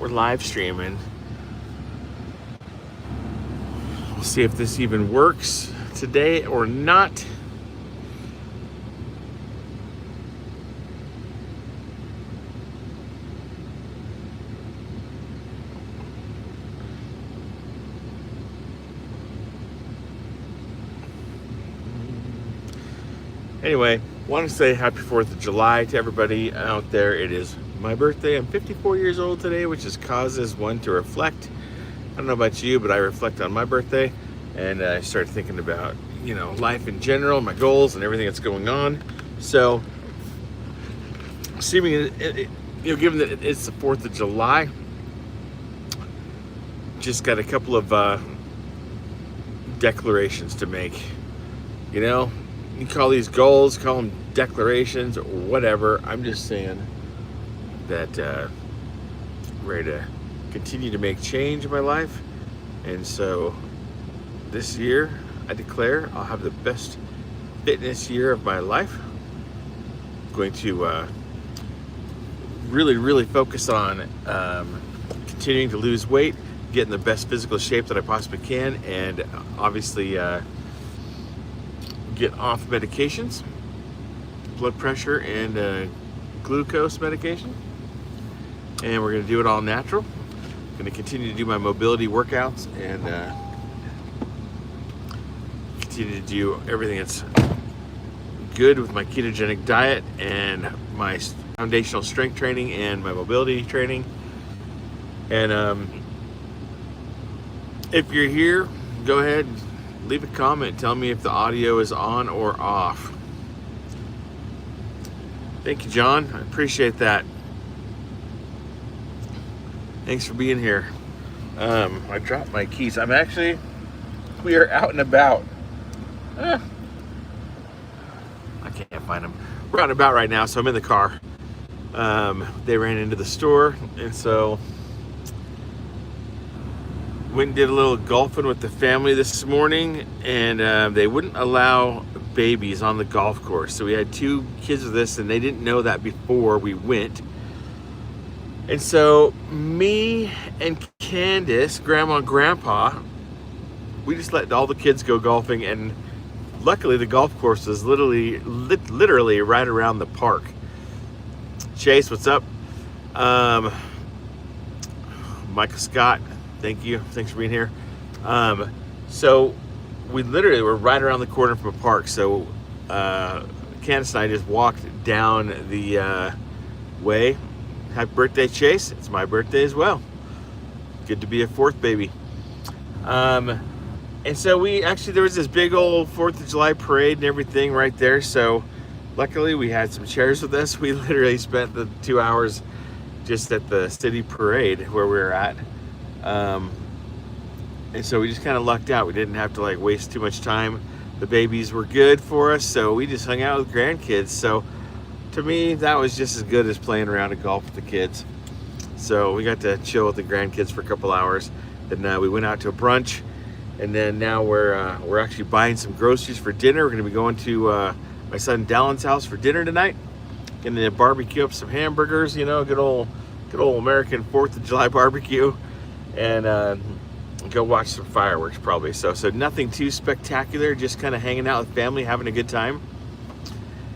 we're live streaming. We'll see if this even works today or not. Anyway, want to say happy 4th of July to everybody out there. It is my birthday. I'm 54 years old today, which is causes one to reflect. I don't know about you, but I reflect on my birthday, and I started thinking about, life in general, my goals, and everything that's going on. So, given that it's the 4th of July, just got a couple of declarations to make. You call these goals, call them declarations, or whatever. I'm just saying that I'm ready to continue to make change in my life. And so this year, I declare I'll have the best fitness year of my life. I'm going to really, really focus on continuing to lose weight, get in the best physical shape that I possibly can, and obviously get off medications, blood pressure and glucose medication, and we're going to do it all natural. I'm going to continue to do my mobility workouts and continue to do everything that's good with my ketogenic diet and my foundational strength training and my mobility training. And if you're here, go ahead, leave a comment. Tell me if the audio is on or off. Thank you, John. I appreciate that. Thanks for being here. I dropped my keys. We are out and about. I can't find them. We're out and about right now, so I'm in the car. They ran into the store, and so went and did a little golfing with the family this morning, and they wouldn't allow babies on the golf course. So we had 2 kids with us, and they didn't know that before we went. And so me and Candace, Grandma and Grandpa, we just let all the kids go golfing, and luckily the golf course is literally right around the park. Chase, what's up? Michael Scott, thank you. Thanks for being here. So we literally were right around the corner from a park. So Candace and I just walked down the way. Happy birthday, Chase. It's my birthday as well. Good to be a 4th baby. And so there was this big old 4th of July parade and everything right there. So luckily we had some chairs with us. We literally spent the 2 hours just at the city parade where we were at. And so we just kind of lucked out. We didn't have to waste too much time. The babies were good for us, so we just hung out with grandkids. So to me, that was just as good as playing around at golf with the kids. So we got to chill with the grandkids for a couple hours. Then we went out to a brunch, and then now we're actually buying some groceries for dinner. We're going to be going to my son Dallin's house for dinner tonight. Going to barbecue up some hamburgers, good old American 4th of July barbecue, and go watch some fireworks probably. So nothing too spectacular, just kind of hanging out with family, having a good time.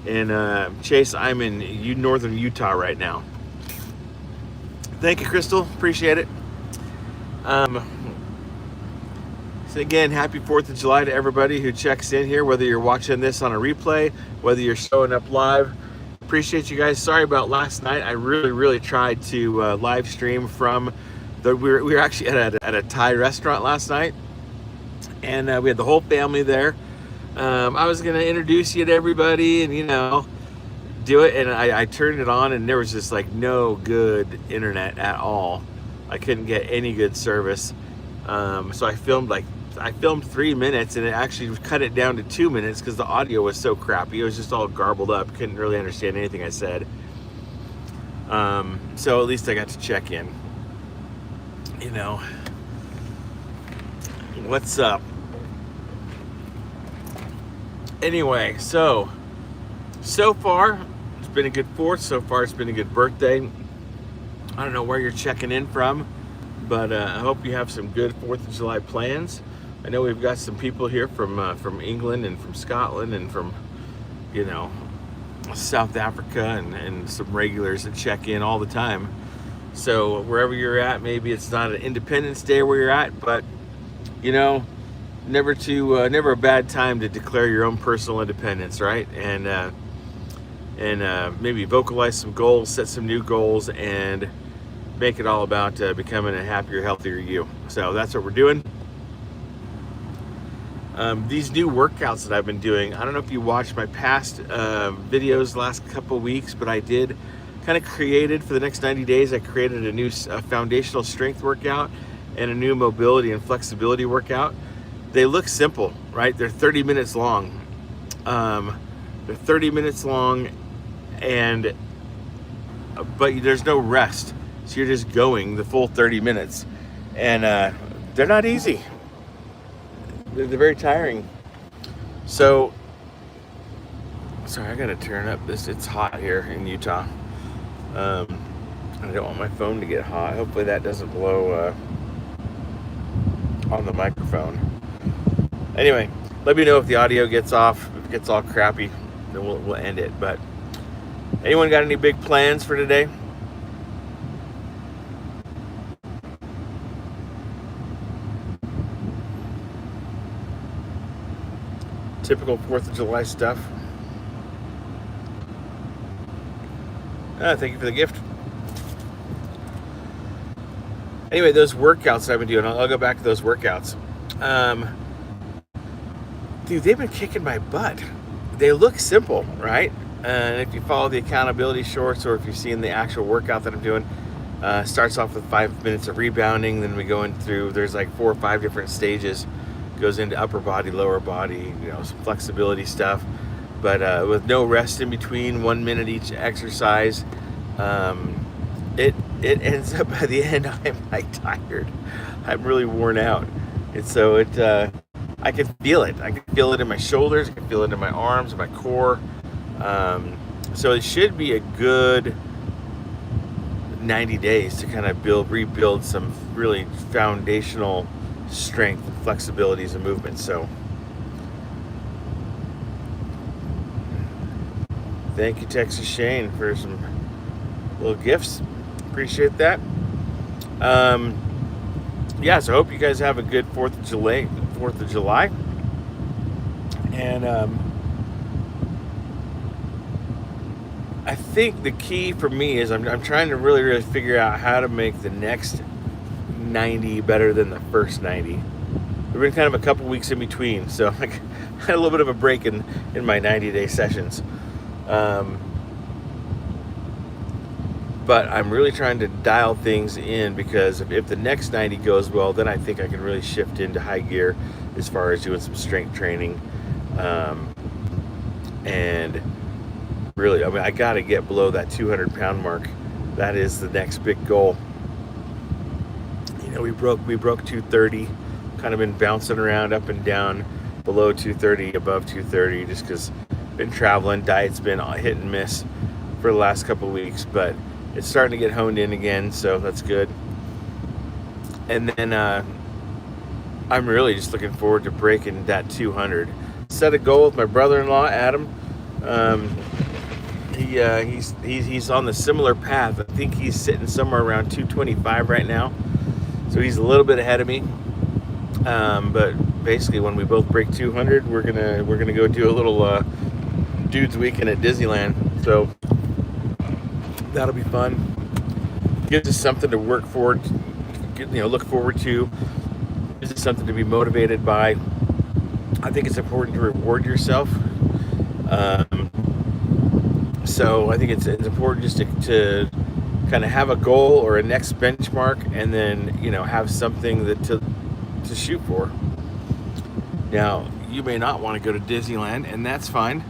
And Chase, I'm in northern Utah right now. Thank you, Crystal. Appreciate it. So again, happy 4th of July to everybody who checks in here, whether you're watching this on a replay, whether you're showing up live. Appreciate you guys. Sorry about last night. I really, really tried to live stream from we were actually at a Thai restaurant last night, and we had the whole family there. I was going to introduce you to everybody and, do it. And I turned it on, and there was just no good internet at all. I couldn't get any good service. So I filmed 3 minutes, and it actually cut it down to 2 minutes because the audio was so crappy. It was just all garbled up. Couldn't really understand anything I said. So at least I got to check in. What's up? Anyway, so far it's been a good 4th. So far it's been a good birthday. I don't know where you're checking in from, but I hope you have some good 4th of July plans. I know we've got some people here from England and from Scotland and from, you know, South Africa and some regulars that check in all the time. So wherever you're at, maybe it's not an Independence Day where you're at, but you know, never a bad time to declare your own personal independence, right? And maybe vocalize some goals, set some new goals, and make it all about becoming a happier, healthier you. So that's what we're doing. These new workouts that I've been doing, I don't know if you watched my past videos last couple weeks, but I did kind of created for the next 90 days, I created a new foundational strength workout and a new mobility and flexibility workout. They look simple, right? They're 30 minutes long. They're 30 minutes long, but there's no rest. So you're just going the full 30 minutes. And they're not easy. They're very tiring. So, sorry, I gotta turn up this. It's hot here in Utah. I don't want my phone to get hot. Hopefully that doesn't blow on the microphone. Anyway, let me know if the audio gets off. If it gets all crappy, then we'll end it. But anyone got any big plans for today? Typical 4th of July stuff. Thank you for the gift. Anyway, those workouts that I've been doing, I'll go back to those workouts. Dude, they've been kicking my butt. They look simple, right? And if you follow the accountability shorts, or if you've seen the actual workout that I'm doing, starts off with 5 minutes of rebounding. Then we go in through, there's like 4 or 5 different stages. Goes into upper body, lower body, you know, some flexibility stuff, but with no rest in between, 1 minute each exercise. It ends up by the end, I'm like tired. I'm really worn out. And so I can feel it. I can feel it in my shoulders. I can feel it in my arms, my core. So it should be a good 90 days to kind of rebuild some really foundational strength and flexibilities and movements. So thank you, Texas Shane, for some little gifts. Appreciate that. Yeah, so I hope you guys have a good 4th of July. And I think the key for me is I'm trying to really figure out how to make the next 90 better than the first 90. There've been kind of a couple weeks in between, so I had a little bit of a break in my 90-day sessions. But I'm really trying to dial things in, because if the next 90 goes well, then I think I can really shift into high gear as far as doing some strength training. And really, I mean, I got to get below that 200-pound mark. That is the next big goal. You know, we broke 230, kind of been bouncing around up and down, below 230, above 230, just because been traveling, diet's been hit and miss for the last couple of weeks, but it's starting to get honed in again, so that's good. And then I'm really just looking forward to breaking that 200. Set a goal with my brother-in-law, Adam. He's on the similar path. I think he's sitting somewhere around 225 right now, so he's a little bit ahead of me. But basically, when we both break 200, we're gonna go do a little dudes weekend at Disneyland. So that'll be fun. Gives us something to work forward, look forward to. Gives us something to be motivated by. I think it's important to reward yourself. So I think it's important just to kind of have a goal or a next benchmark, and then have something to shoot for. Now, you may not want to go to Disneyland, and that's fine.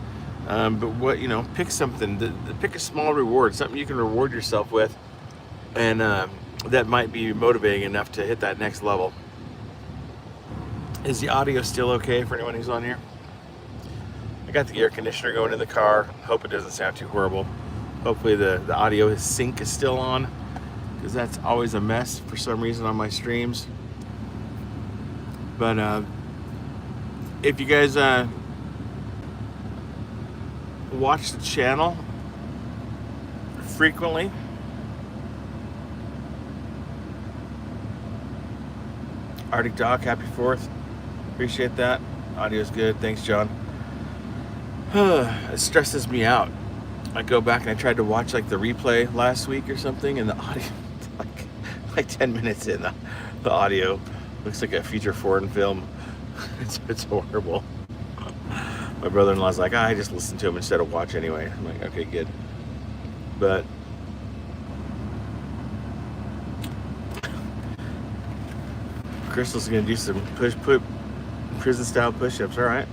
But pick something. Pick a small reward, something you can reward yourself with, and that might be motivating enough to hit that next level. Is the audio still okay for anyone who's on here? I got the air conditioner going in the car. Hope it doesn't sound too horrible. Hopefully the audio sync is still on. because that's always a mess for some reason on my streams. But if you guys watch the channel frequently, Arctic Dog, happy 4th. Appreciate that. Audio's good. Thanks, John. It stresses me out. I go back and I tried to watch like the replay last week or something, and the audio, like 10 minutes in, the audio looks like a feature foreign film. It's horrible. My brother-in-law's like, I just listen to him instead of watch anyway. I'm like, okay, good. But Crystal's gonna do some prison style push-ups. All right.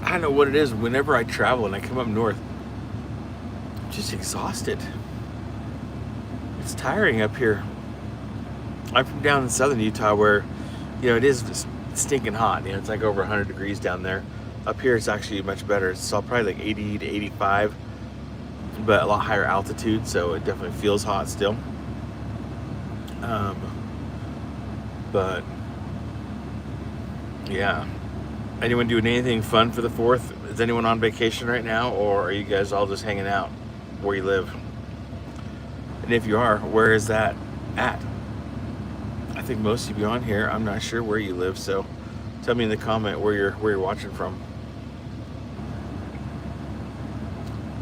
I don't know what it is. Whenever I travel and I come up north, I'm just exhausted. It's tiring up here. I'm from down in southern Utah where, it is just stinking hot. It's like over 100 degrees down there. Up here, it's actually much better. It's probably like 80 to 85, but a lot higher altitude, so it definitely feels hot still. But yeah. Anyone doing anything fun for the 4th? Is anyone on vacation right now, or are you guys all just hanging out where you live? And if you are, where is that at? I think most of you on here, I'm not sure where you live, so tell me in the comment where you're watching from.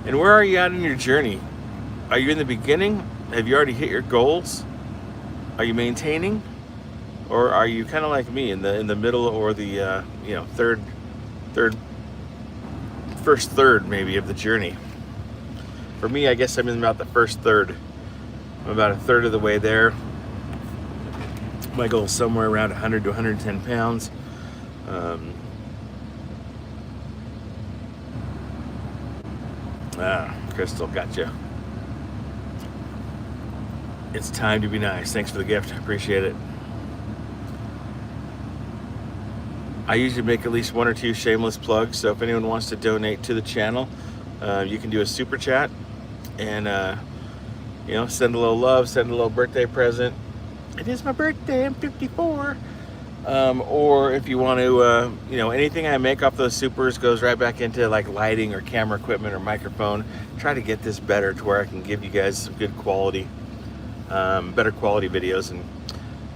And where are you at in your journey? Are you in the beginning? Have you already hit your goals? Are you maintaining? Or are you kind of like me in the middle, or the first third maybe of the journey? For me, I guess I'm in about the first third. I'm about a third of the way there. My goal is somewhere around 100 to 110 pounds. Crystal, gotcha. It's time to be nice. Thanks for the gift. I appreciate it. I usually make at least 1 or 2 shameless plugs, so if anyone wants to donate to the channel, you can do a super chat and send a little love, send a little birthday present. It is my birthday, I'm 54. Or if you want to, anything I make off those supers goes right back into like lighting or camera equipment or microphone. Try to get this better to where I can give you guys some good quality, better quality videos, and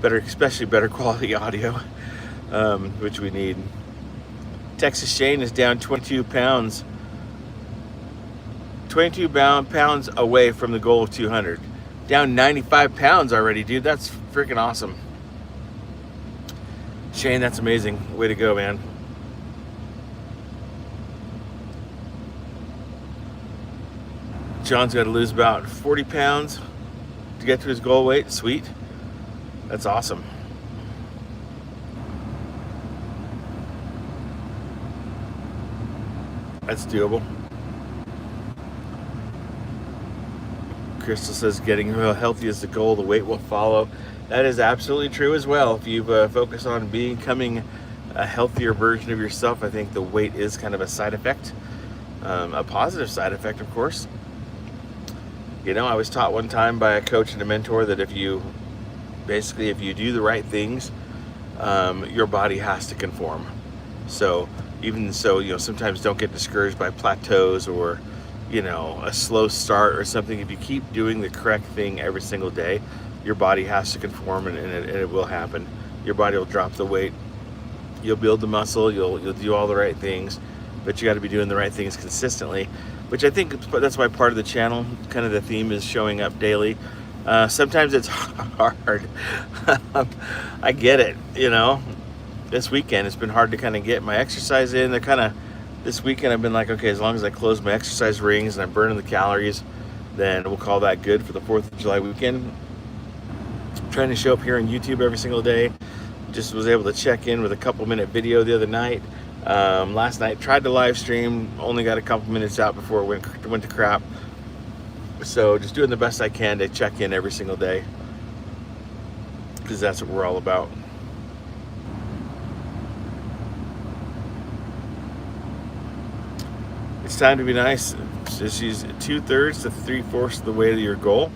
especially better quality audio. Which we need. Texas Shane is down 22 pounds. 22 pounds away from the goal of 200. Down 95 pounds already, dude. That's freaking awesome. Shane, that's amazing. Way to go, man. John's got to lose about 40 pounds to get to his goal weight. Sweet. That's awesome. That's doable. Crystal says getting healthy is the goal, the weight will follow. That is absolutely true as well. If you focus on becoming a healthier version of yourself, I think the weight is kind of a side effect, a positive side effect, of course. I was taught one time by a coach and a mentor that if you do the right things, your body has to conform. So even so, sometimes don't get discouraged by plateaus or, a slow start or something. If you keep doing the correct thing every single day, your body has to conform, and it will happen. Your body will drop the weight. You'll build the muscle. You'll do all the right things, but you got to be doing the right things consistently, which I think that's why part of the channel, kind of the theme, is showing up daily. Sometimes it's hard. I get it, This weekend, it's been hard to kind of get my exercise in. This weekend I've been like, okay, as long as I close my exercise rings and I'm burning the calories, then we'll call that good for the 4th of July weekend. I'm trying to show up here on YouTube every single day. Just was able to check in with a couple-minute video the other night. Last night, tried to live stream, only got a couple minutes out before it went to crap. So just doing the best I can to check in every single day, because that's what we're all about. it's time to be nice. So she's 2/3 to 3/4 of the way to your goal.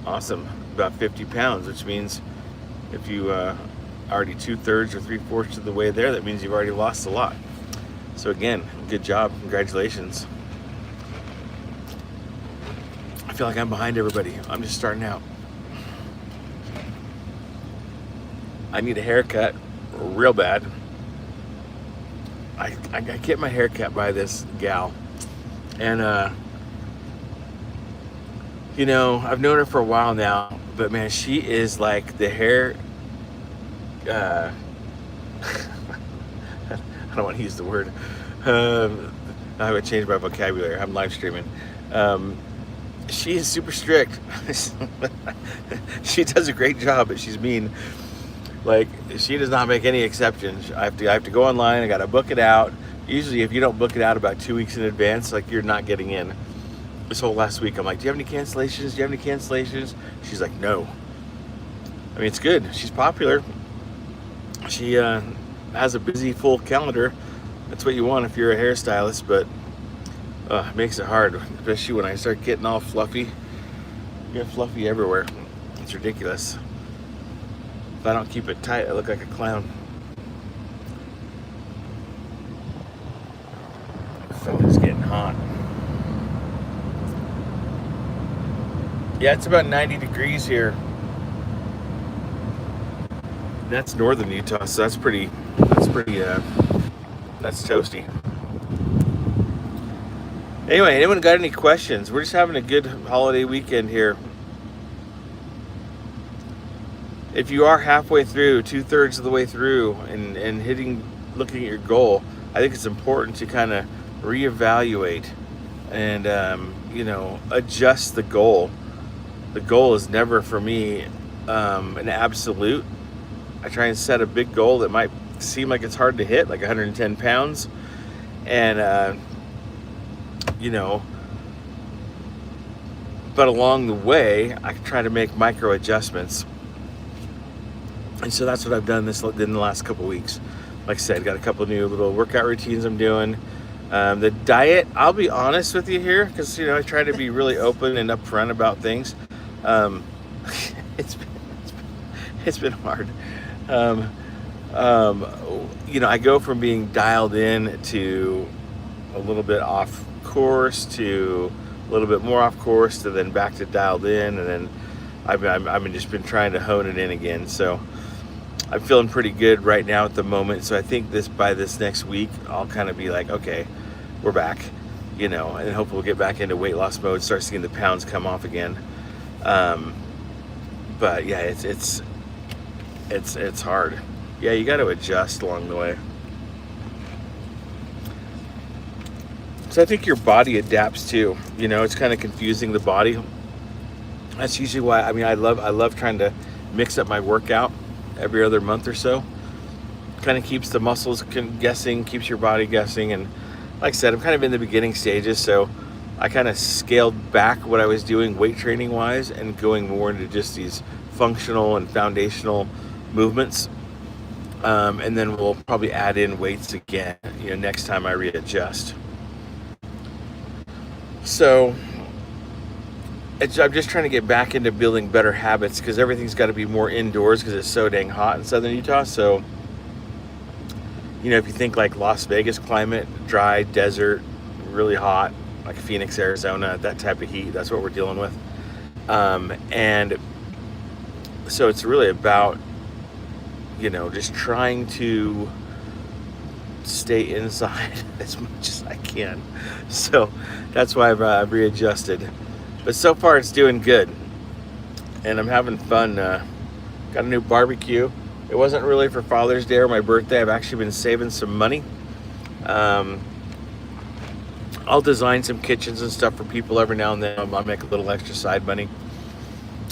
Awesome. About 50 pounds, which means if you already 2/3 or 3/4 of the way there, that means you've already lost a lot. So again, good job. Congratulations. I feel like I'm behind everybody. I'm just starting out. I need a haircut real bad. I get my haircut by this gal, and you know, I've known her for a while now, but man, she is like the hair I don't want to use the word. I would change my vocabulary. I'm live streaming. She is super strict. She does a great job, but she's mean. Like, she does not make any exceptions. I have to go online. I got to book it out. Usually, if you don't book it out about 2 weeks in advance, like, you're not getting in. This whole last week, I'm like, do you have any cancellations? Do you have any cancellations? She's like, no. I mean, it's good. She's popular. She has a busy, full calendar. That's what you want if you're a hairstylist, but it makes it hard, especially when I start getting all fluffy. You get fluffy everywhere. It's ridiculous. If I don't keep it tight, I look like a clown. The phone is getting hot. Yeah, it's about 90 degrees here. That's northern Utah, so that's pretty, that's toasty. Anyway, anyone got any questions? We're just having a good holiday weekend here. If you are halfway through, 2/3 of the way through, and looking at your goal, I think it's important to kind of reevaluate and adjust the goal. The goal is never for me an absolute. I try and set a big goal that might seem like it's hard to hit, like 110 pounds, and but along the way, I try to make micro adjustments. And so that's what I've done in the last couple weeks. Like I said, got a couple new little workout routines I'm doing. The diet, I'll be honest with you here, because I try to be really open and upfront about things. It's been hard. I go from being dialed in to a little bit off course to a little bit more off course to then back to dialed in, and then I've just been trying to hone it in again. So I'm feeling pretty good right now at the moment. So I think by this next week, I'll kind of be like, okay, we're back, and hopefully we'll get back into weight loss mode, start seeing the pounds come off again. But yeah, it's hard. Yeah, you got to adjust along the way. So I think your body adapts too. It's kind of confusing, the body. That's usually why. I love trying to mix up my workout every other month or so. Kind of keeps the muscles guessing, keeps your body guessing. And like I said, I'm kind of in the beginning stages, so I kind of scaled back what I was doing weight training wise and going more into just these functional and foundational movements. And then we'll probably add in weights again, next time I readjust. So I'm just trying to get back into building better habits, because everything's got to be more indoors because it's so dang hot in southern Utah. So, if you think like Las Vegas climate, dry, desert, really hot, like Phoenix, Arizona, that type of heat, that's what we're dealing with. And so it's really about, just trying to stay inside as much as I can. So that's why I've readjusted. But so far it's doing good, and I'm having fun. Got a new barbecue. It wasn't really for Father's Day or my birthday. I've actually been saving some money. I'll design some kitchens and stuff for people every now and then. I'll make a little extra side money.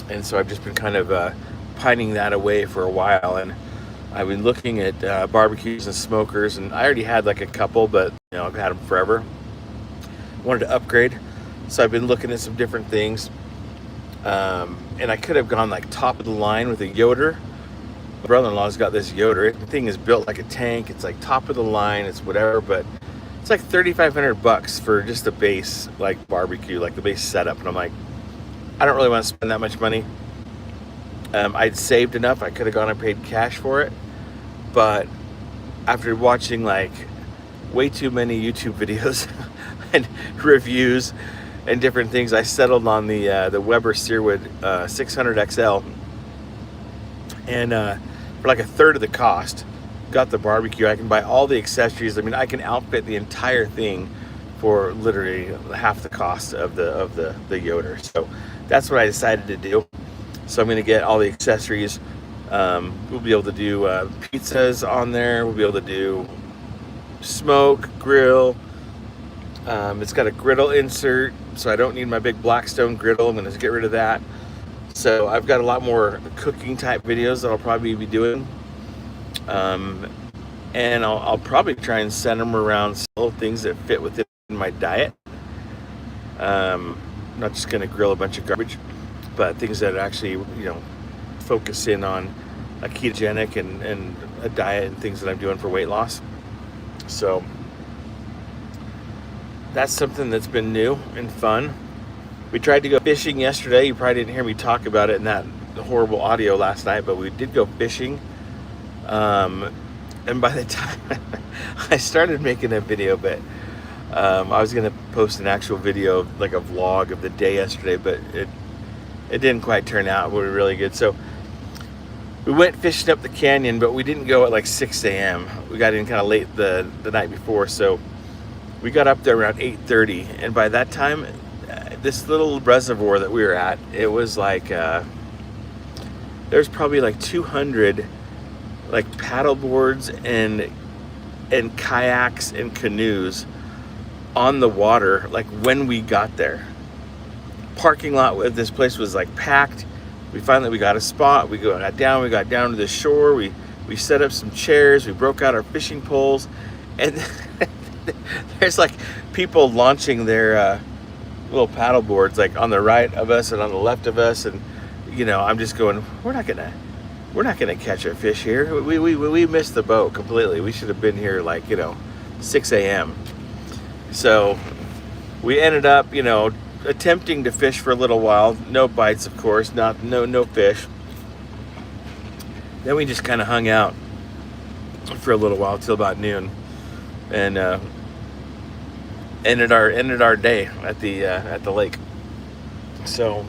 And so I've just been kind of pining that away for a while. And I've been looking at barbecues and smokers, and I already had like a couple, but I've had them forever. Wanted to upgrade. So I've been looking at some different things. And I could have gone like top of the line with a Yoder. My brother-in-law's got this Yoder. The thing is built like a tank. It's like top of the line. It's whatever, but it's like $3,500 for just a base like barbecue, like the base setup. And I'm like, I don't really want to spend that much money. I'd saved enough. I could have gone and paid cash for it, but after watching like way too many YouTube videos and reviews and different things, I settled on the Weber Searwood 600 XL, and for like a third of the cost, got the barbecue. I can buy all the accessories. I mean, I can outfit the entire thing for literally half the cost of the Yoder. So that's what I decided to do. So I'm going to get all the accessories. We'll be able to do pizzas on there. We'll be able to do smoke, grill. It's got a griddle insert, so I don't need my big Blackstone griddle. I'm going to get rid of that. So I've got a lot more cooking type videos that I'll probably be doing. And I'll probably try and send them around little things that fit within my diet. Not just going to grill a bunch of garbage, but things that actually, focus in on a ketogenic and a diet and things that I'm doing for weight loss. So that's something that's been new and fun. We tried to go fishing yesterday. You probably didn't hear me talk about it in that horrible audio last night, but we did go fishing. And by the time I started making a video, but I was going to post an actual video, like a vlog of the day yesterday, but it didn't quite turn out really good. So we went fishing up the canyon, but we didn't go at like 6 a.m. We got in kind of late the night before, so we got up there around 8:30, and by that time, this little reservoir that we were at, it was like there's probably like 200 like paddle boards and kayaks and canoes on the water, like when we got there. Parking lot with this place was like packed. We finally got a spot. We got down to the shore. We set up some chairs. We broke out our fishing poles, and there's like people launching their little paddle boards like on the right of us and on the left of us, and I'm just going, we're not gonna catch a fish here. We missed the boat completely. We should have been here like 6 a.m. So we ended up attempting to fish for a little while. No bites, of course. No fish. Then we just kind of hung out for a little while till about noon, and ended our day at the lake. So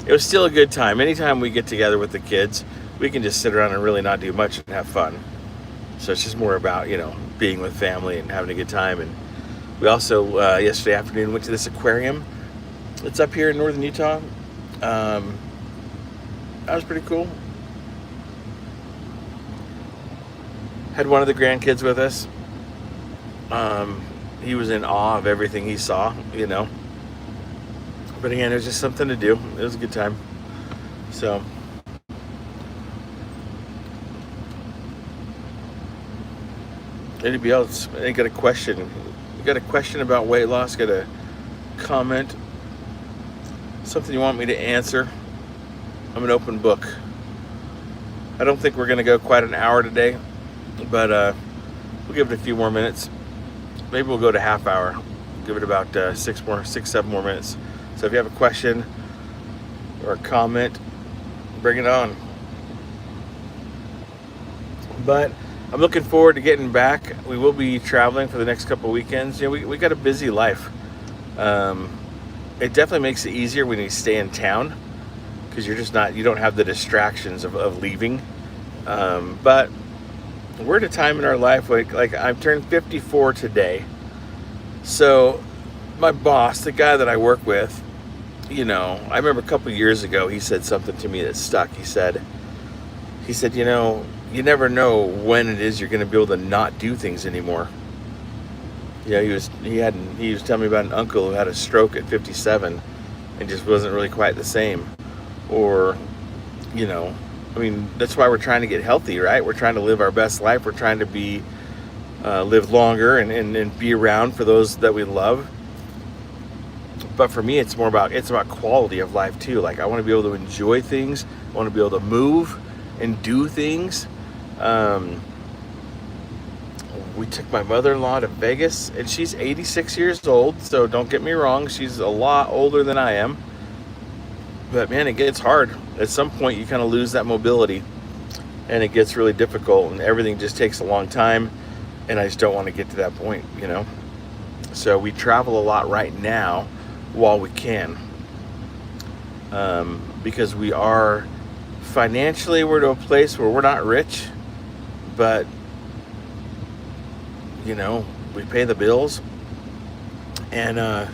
it was still a good time. Anytime we get together with the kids, we can just sit around and really not do much and have fun. So it's just more about being with family and having a good time. And we also yesterday afternoon went to this aquarium. It's up here in northern Utah. That was pretty cool. Had one of the grandkids with us. He was in awe of everything he saw, But again, it was just something to do. It was a good time. So anybody else? I got a question. You got a question about weight loss? Got a comment? Something you want me to answer? I'm an open book. I don't think we're going to go quite an hour today, but we'll give it a few more minutes. Maybe we'll go to half hour. Give it about 7 more minutes. So if you have a question or a comment, bring it on. But I'm looking forward to getting back. We will be traveling for the next couple of weekends. We got a busy life. It definitely makes it easier when you stay in town, because you don't have the distractions of leaving. But we're at a time in our life, like I've turned 54 today. So my boss, the guy that I work with, I remember a couple years ago, he said something to me that stuck. He said, you never know when it is you're going to be able to not do things anymore. He was telling me about an uncle who had a stroke at 57 and just wasn't really quite the same. Or, that's why we're trying to get healthy, right? We're trying to live our best life. We're trying to live longer and be around for those that we love. But for me, it's about quality of life too. Like, I want to be able to enjoy things. I want to be able to move and do things we took my mother-in-law to Vegas, and she's 86 years old, so don't get me wrong, she's a lot older than I am. But man, it gets hard. At some point, you kind of lose that mobility, and it gets really difficult, and everything just takes a long time, and I just don't want to get to that point, you know? So we travel a lot right now while we can, because we are financially, we're to a place where we're not rich, but you know, we pay the bills, and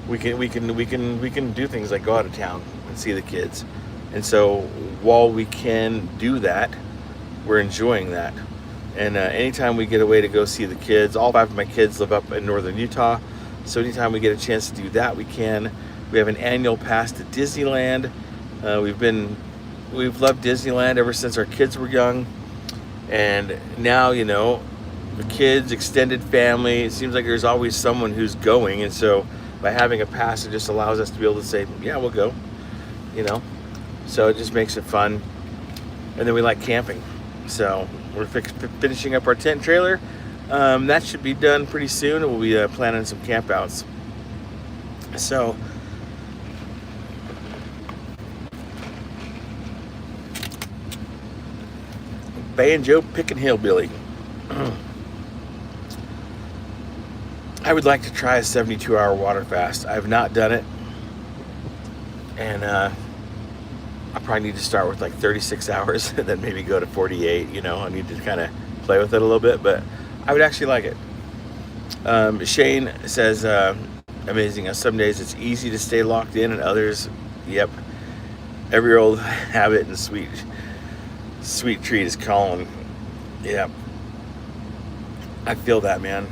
we can do things like go out of town and see the kids. And so while we can do that, we're enjoying that. And anytime we get away to go see the kids, all 5 of my kids live up in northern Utah, so anytime we get a chance to do that, we can. We have an annual pass to Disneyland. We've loved Disneyland ever since our kids were young, and now, you know, the kids, extended family, it seems like there's always someone who's going, and so by having a pass, it just allows us to be able to say, yeah, we'll go, you know. So it just makes it fun. And then we like camping, so we're finishing up our tent trailer. That should be done pretty soon, and we'll be planning some campouts. So Banjo Pickin' Hillbilly. I would like to try a 72-hour water fast. I've not done it, and I probably need to start with like 36 hours and then maybe go to 48. You know, I need to kind of play with it a little bit, but I would actually like it. Shane says, amazing how some days it's easy to stay locked in, and others, yep, every old habit and sweet treat is calling. Yep, I feel that, man.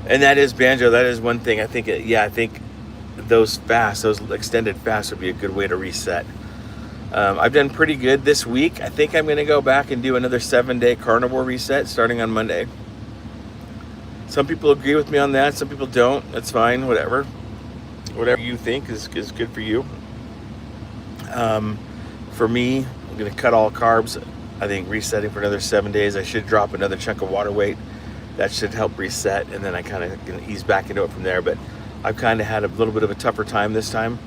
And that is, Banjo, that is one thing. I think, I think those extended fasts would be a good way to reset. I've done pretty good this week. I think I'm going to go back and do another 7-day carnivore reset starting on Monday. Some people agree with me on that. Some people don't. That's fine. Whatever you think is good for you. For me, I'm going to cut all carbs. I think resetting for another 7 days. I should drop another chunk of water weight. That should help reset, and then I kind of can ease back into it from there. But I've kind of had a little bit of a tougher time this time,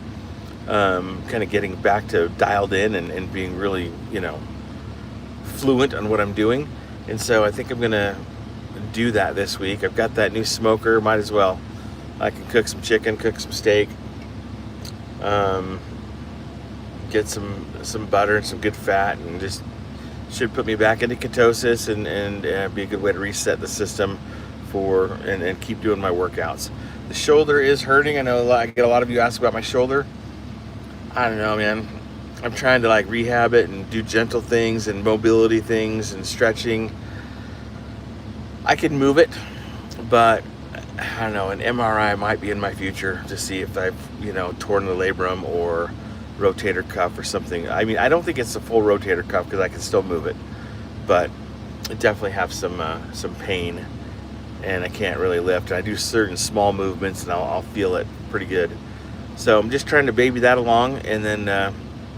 kind of getting back to dialed in and being really, you know, fluent on what I'm doing. And so I think I'm gonna do that this week. I've got that new smoker, might as well. I can cook some chicken, cook some steak, get some butter and some good fat, and just should put me back into ketosis and be a good way to reset the system and keep doing my workouts. The shoulder is hurting. I know I get a lot of you ask about my shoulder. I don't know, man. I'm trying to like rehab it and do gentle things and mobility things and stretching. I can move it, but I don't know, an MRI might be in my future to see if I've, you know, torn the labrum or rotator cuff or something. I mean, I don't think it's a full rotator cuff because I can still move it, but I definitely have some pain, and I can't really lift. I do certain small movements, and I'll feel it pretty good. So I'm just trying to baby that along, and then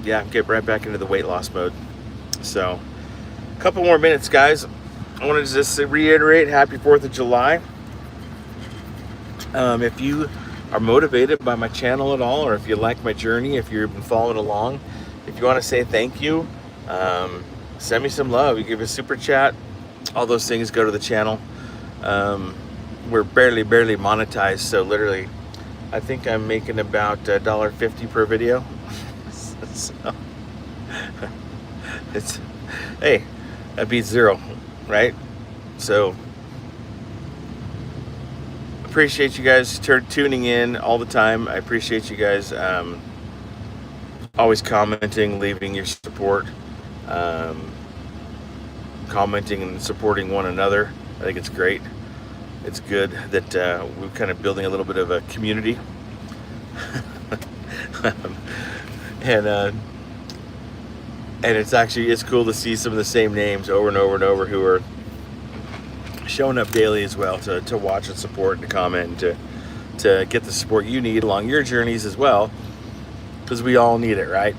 get right back into the weight loss mode. So a couple more minutes, guys. I want to just reiterate, happy 4th of July. If you are motivated by my channel at all, or if you like my journey, if you've been following along, if you want to say thank you, send me some love. You give a super chat, all those things go to the channel. We're barely monetized, so literally I think I'm making about $1.50 per video. So it's, hey, that beats zero, right? So appreciate you guys tuning in all the time. I appreciate you guys always commenting, leaving your support, commenting and supporting one another. I think it's great. It's good that we're kind of building a little bit of a community. And it's cool to see some of the same names over and over and over who are showing up daily as well to watch and support and to comment and to get the support you need along your journeys as well, because we all need it, right?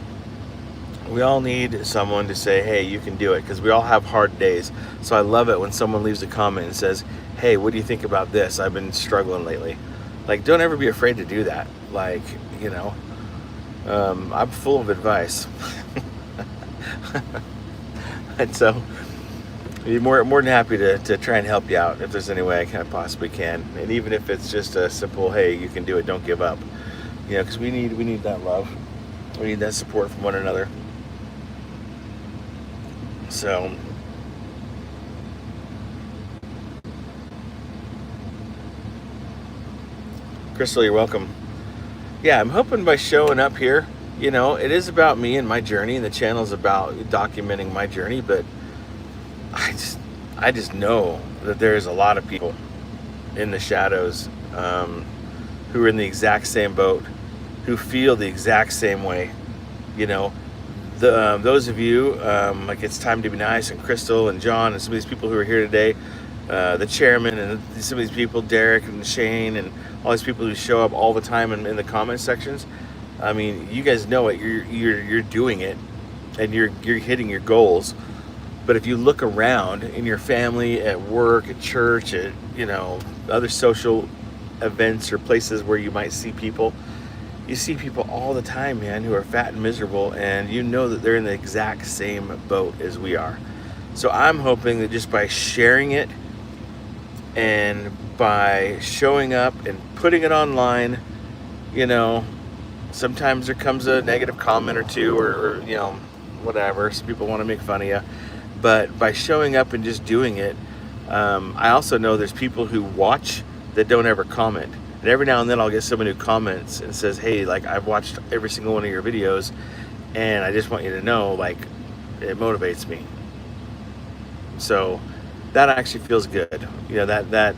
We all need someone to say, hey, you can do it, because we all have hard days. So I love it when someone leaves a comment and says, hey, what do you think about this? I've been struggling lately. Like, don't ever be afraid to do that. Like, I'm full of advice. And so I'm more than happy to try and help you out if there's any way I possibly can. And even if it's just a simple, hey, you can do it, don't give up. Because we need that love. We need that support from one another. So Crystal, you're welcome. Yeah, I'm hoping by showing up here, it is about me and my journey, and the channel is about documenting my journey, but I just know that there's a lot of people in the shadows who are in the exact same boat, who feel the exact same way. Those of you, like It's Time to Be Nice, and Crystal and John and some of these people who are here today, the chairman and some of these people, Derek and Shane, and all these people who show up all the time in the comment sections. I mean, you guys know it. You're doing it, and you're hitting your goals. But if you look around in your family, at work, at church, at other social events or places where you might see people, you see people all the time, man, who are fat and miserable, and you know that they're in the exact same boat as we are. So I'm hoping that just by sharing it and by showing up and putting it online, sometimes there comes a negative comment or two, or whatever. Some people want to make fun of you. But by showing up and just doing it, I also know there's people who watch that don't ever comment. And every now and then I'll get someone who comments and says, hey, like, I've watched every single one of your videos, and I just want you to know, like, it motivates me. So that actually feels good. That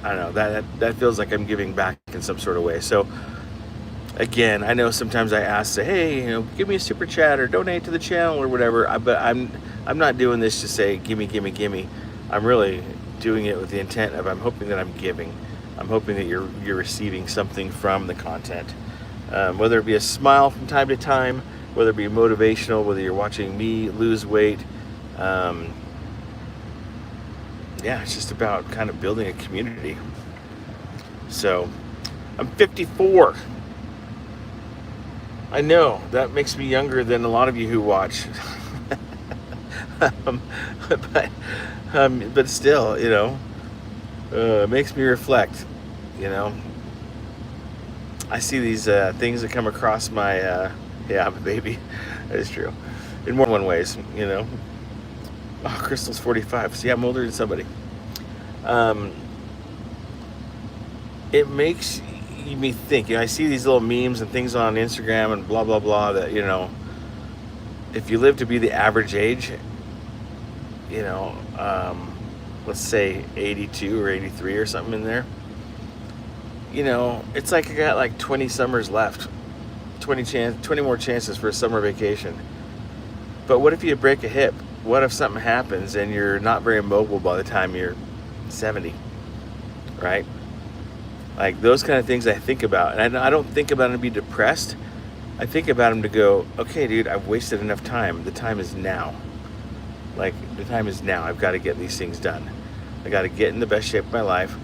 I don't know, that feels like I'm giving back in some sort of way. So again, I know sometimes I ask, say, hey, give me a super chat or donate to the channel or whatever. But I'm not doing this to say, gimme. I'm really doing it with the intent of, I'm hoping that I'm giving. I'm hoping that you're receiving something from the content, whether it be a smile from time to time, whether it be motivational, whether you're watching me lose weight. It's just about kind of building a community. So I'm 54. I know that makes me younger than a lot of you who watch. But still, it makes me reflect. I see these things that come across my I'm a baby. That is true, in more than one ways. Oh, Crystal's 45. See, I'm older than somebody. It makes me think. I see these little memes and things on Instagram and blah blah blah that if you live to be the average age, let's say 82 or 83 or something in there, it's like I got like 20 summers left, 20 more chances for a summer vacation. But what if you break a hip? What if something happens and you're not very mobile by the time you're 70, right? Like, those kind of things I think about. And I don't think about them to be depressed. I think about them to go, okay, dude, I've wasted enough time. The time is now. Like, the time is now. I've got to get these things done. I got to get in the best shape of my life.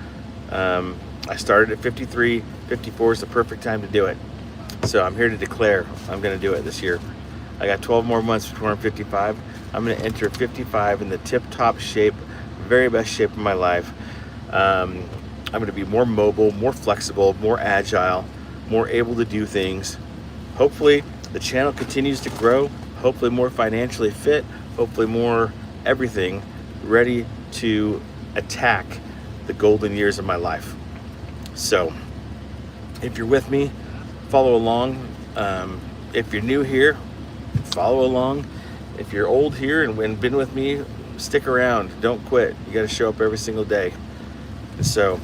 I started at 53. 54 is the perfect time to do it. So I'm here to declare I'm going to do it this year. I got 12 more months before I'm 55. I'm going to enter 55 in the tip-top shape, very best shape of my life. I'm going to be more mobile, more flexible, more agile, more able to do things. Hopefully the channel continues to grow. Hopefully more financially fit. Hopefully more everything, ready to attack the golden years of my life. So if you're with me, follow along. If you're new here, follow along. If you're old here and been with me, stick around. Don't quit. You got to show up every single day. So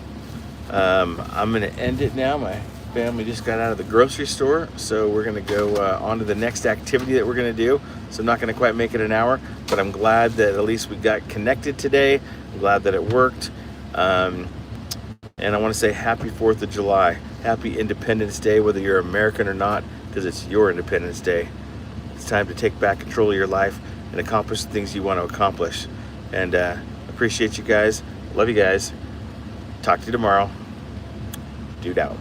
I'm going to end it now. My family just got out of the grocery store, so we're going to go on to the next activity that we're going to do. So I'm not going to quite make it an hour, but I'm glad that at least we got connected today. I'm glad that it worked. And I want to say happy 4th of July. Happy Independence Day, whether you're American or not, because it's your Independence Day. It's time to take back control of your life and accomplish the things you want to accomplish. And appreciate you guys. Love you guys. Talk to you tomorrow. Dude out.